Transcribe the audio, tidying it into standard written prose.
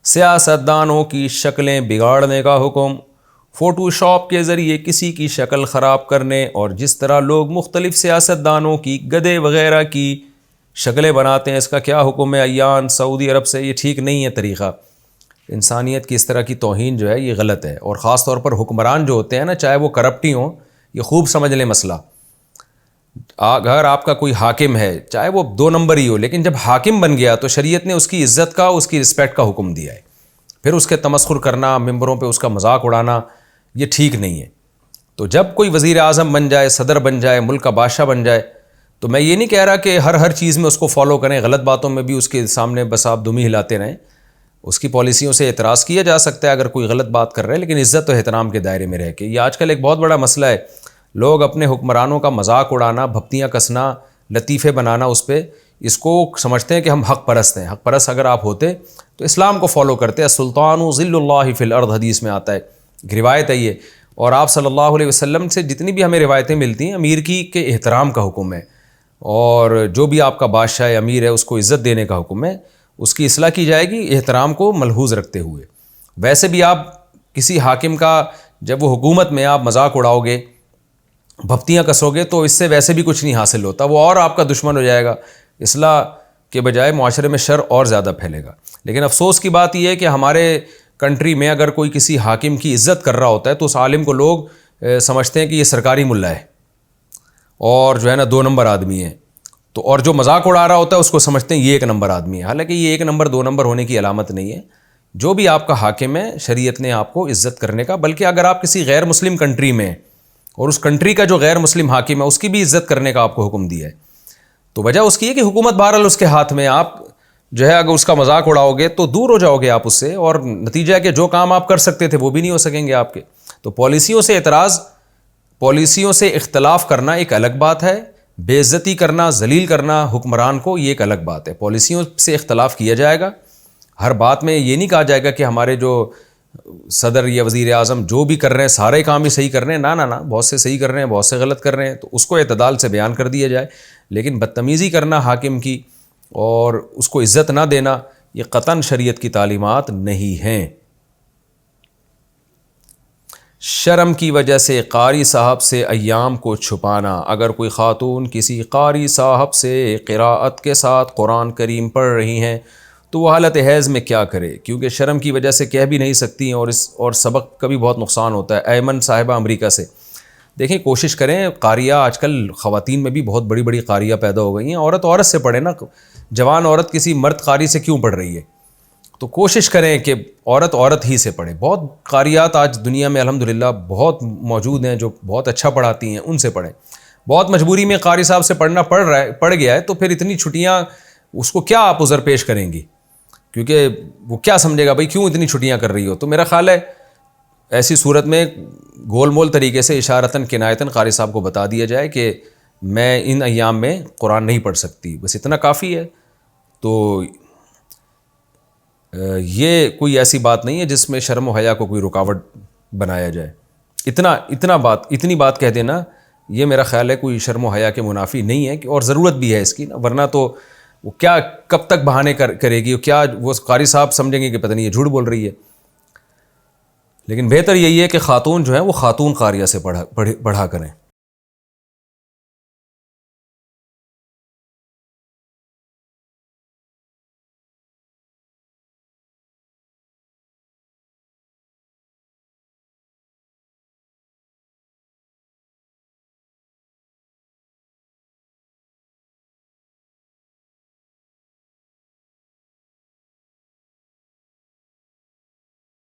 سیاستدانوں کی شکلیں بگاڑنے کا حکم، فوٹو شاپ کے ذریعے کسی کی شکل خراب کرنے، اور جس طرح لوگ مختلف سیاستدانوں کی گدھے وغیرہ کی شکلیں بناتے ہیں، اس کا کیا حکم ہے؟ ایان سعودی عرب سے یہ ٹھیک نہیں ہے طریقہ۔ انسانیت کی اس طرح کی توہین جو ہے یہ غلط ہے، اور خاص طور پر حکمران جو ہوتے ہیں نا، چاہے وہ کرپٹ ہی ہوں، یہ خوب سمجھ لیں مسئلہ۔ اگر آپ کا کوئی حاکم ہے، چاہے وہ 2 نمبر ہی ہو، لیکن جب حاکم بن گیا تو شریعت نے اس کی عزت کا، اس کی رسپیکٹ کا حکم دیا ہے۔ پھر اس کے تمسخر کرنا، ممبروں پہ اس کا مذاق اڑانا، یہ ٹھیک نہیں ہے۔ تو جب کوئی وزیر اعظم بن جائے، صدر بن جائے، ملک کا بادشاہ بن جائے، تو میں یہ نہیں کہہ رہا کہ ہر چیز میں اس کو فالو کریں، غلط باتوں میں بھی اس کے سامنے بس آپ دم ہی ہلاتے رہیں۔ اس کی پالیسیوں سے اعتراض کیا جا سکتا ہے اگر کوئی غلط بات کر رہے ہیں، لیکن عزت و احترام کے دائرے میں رہ کے۔ یہ آج کل ایک بہت بڑا مسئلہ ہے، لوگ اپنے حکمرانوں کا مذاق اڑانا، بھپتیاں کسنا، لطیفے بنانا، اس پہ اس کو سمجھتے ہیں کہ ہم حق پرست ہیں۔ حق پرست اگر آپ ہوتے تو اسلام کو فالو کرتے۔ السلطان ذل اللہ فی الارض حدیث میں آتا ہے، ایک روایت ہے یہ، اور آپ صلی اللہ علیہ وسلم سے جتنی بھی ہمیں روایتیں ملتی ہیں، امیر کی کے احترام کا حکم ہے، اور جو بھی آپ کا بادشاہ ہے، امیر ہے، اس کو عزت دینے کا حکم ہے، اس کی اصلاح کی جائے گی احترام کو ملحوظ رکھتے ہوئے۔ ویسے بھی آپ کسی حاکم کا جب وہ حکومت میں آپ مذاق اڑاؤ گے، بھپتیاں کسو گے، تو اس سے ویسے بھی کچھ نہیں حاصل ہوتا، وہ اور آپ کا دشمن ہو جائے گا، اصلاح کے بجائے معاشرے میں شر اور زیادہ پھیلے گا۔ لیکن افسوس کی بات یہ ہے کہ ہمارے کنٹری میں اگر کوئی کسی حاکم کی عزت کر رہا ہوتا ہے تو اس عالم کو لوگ سمجھتے ہیں کہ یہ سرکاری ملا ہے، اور جو ہے نا 2 نمبر آدمی ہے، تو اور جو مذاق اڑا رہا ہوتا ہے اس کو سمجھتے ہیں یہ 1 نمبر آدمی ہے۔ حالانکہ یہ 1 نمبر 2 نمبر ہونے کی علامت نہیں ہے۔ جو بھی آپ کا حاکم ہے، شریعت نے آپ کو عزت کرنے کا، بلکہ اگر آپ کسی غیر مسلم کنٹری میں اور اس کنٹری کا جو غیر مسلم حاکم ہے اس کی بھی عزت کرنے کا آپ کو حکم دیا ہے۔ تو وجہ اس کی ہے کہ حکومت بہرحال اس کے ہاتھ میں، آپ جو ہے اگر اس کا مذاق اڑاؤ گے تو دور ہو جاؤ گے آپ اس سے، اور نتیجہ ہے کہ جو کام آپ کر سکتے تھے وہ بھی نہیں ہو سکیں گے آپ کے۔ تو پالیسیوں سے اعتراض، پالیسیوں سے اختلاف کرنا ایک الگ بات ہے، بے عزتی کرنا، ذلیل کرنا حکمران کو، یہ ایک الگ بات ہے۔ پالیسیوں سے اختلاف کیا جائے گا، ہر بات میں یہ نہیں کہا جائے گا کہ ہمارے جو صدر یا وزیر اعظم جو بھی کر رہے ہیں سارے کام ہی صحیح کر رہے ہیں، نہ بہت سے صحیح کر رہے ہیں، بہت سے غلط کر رہے ہیں، تو اس کو اعتدال سے بیان کر دیا جائے۔ لیکن بدتمیزی کرنا حاکم کی اور اس کو عزت نہ دینا، یہ قطعاً شریعت کی تعلیمات نہیں ہیں۔ شرم کی وجہ سے قاری صاحب سے ایام کو چھپانا، اگر کوئی خاتون کسی قاری صاحب سے قراءت کے ساتھ قرآن کریم پڑھ رہی ہیں تو وہ حالت حیض میں کیا کرے؟ کیونکہ شرم کی وجہ سے کہہ بھی نہیں سکتی، اور سبق کا بھی بہت نقصان ہوتا ہے۔ ایمن صاحبہ امریکہ سے، دیکھیں کوشش کریں، قاریہ آج کل خواتین میں بھی بہت بڑی بڑی قاریہ پیدا ہو گئی ہیں، عورت سے پڑھے نا، جوان عورت کسی مرد قاری سے کیوں پڑھ رہی ہے؟ تو کوشش کریں کہ عورت ہی سے پڑھے۔ بہت قاریات آج دنیا میں الحمدللہ بہت موجود ہیں جو بہت اچھا پڑھاتی ہیں، ان سے پڑھیں۔ بہت مجبوری میں قاری صاحب سے پڑھنا پڑ گیا ہے تو پھر اتنی چھٹیاں اس کو کیا آپ عذر پیش کریں گی؟ کیونکہ وہ کیا سمجھے گا بھائی کیوں اتنی چھٹیاں کر رہی ہو؟ تو میرا خیال ہے ایسی صورت میں گول مول طریقے سے اشارتاً کنایتاً قاری صاحب کو بتا دیا جائے کہ میں ان ایام میں قرآن نہیں پڑھ سکتی، بس اتنا کافی ہے۔ تو یہ کوئی ایسی بات نہیں ہے جس میں شرم و حیا کو کوئی رکاوٹ بنایا جائے۔ اتنی بات کہہ دینا یہ میرا خیال ہے کوئی شرم و حیا کے منافی نہیں ہے، اور ضرورت بھی ہے اس کی، ورنہ تو وہ کیا کب تک بہانے کرے گی، کیا وہ قاری صاحب سمجھیں گے کہ پتہ نہیں یہ جھوٹ بول رہی ہے۔ لیکن بہتر یہی ہے کہ خاتون جو ہیں وہ خاتون قاریہ سے پڑھا کریں۔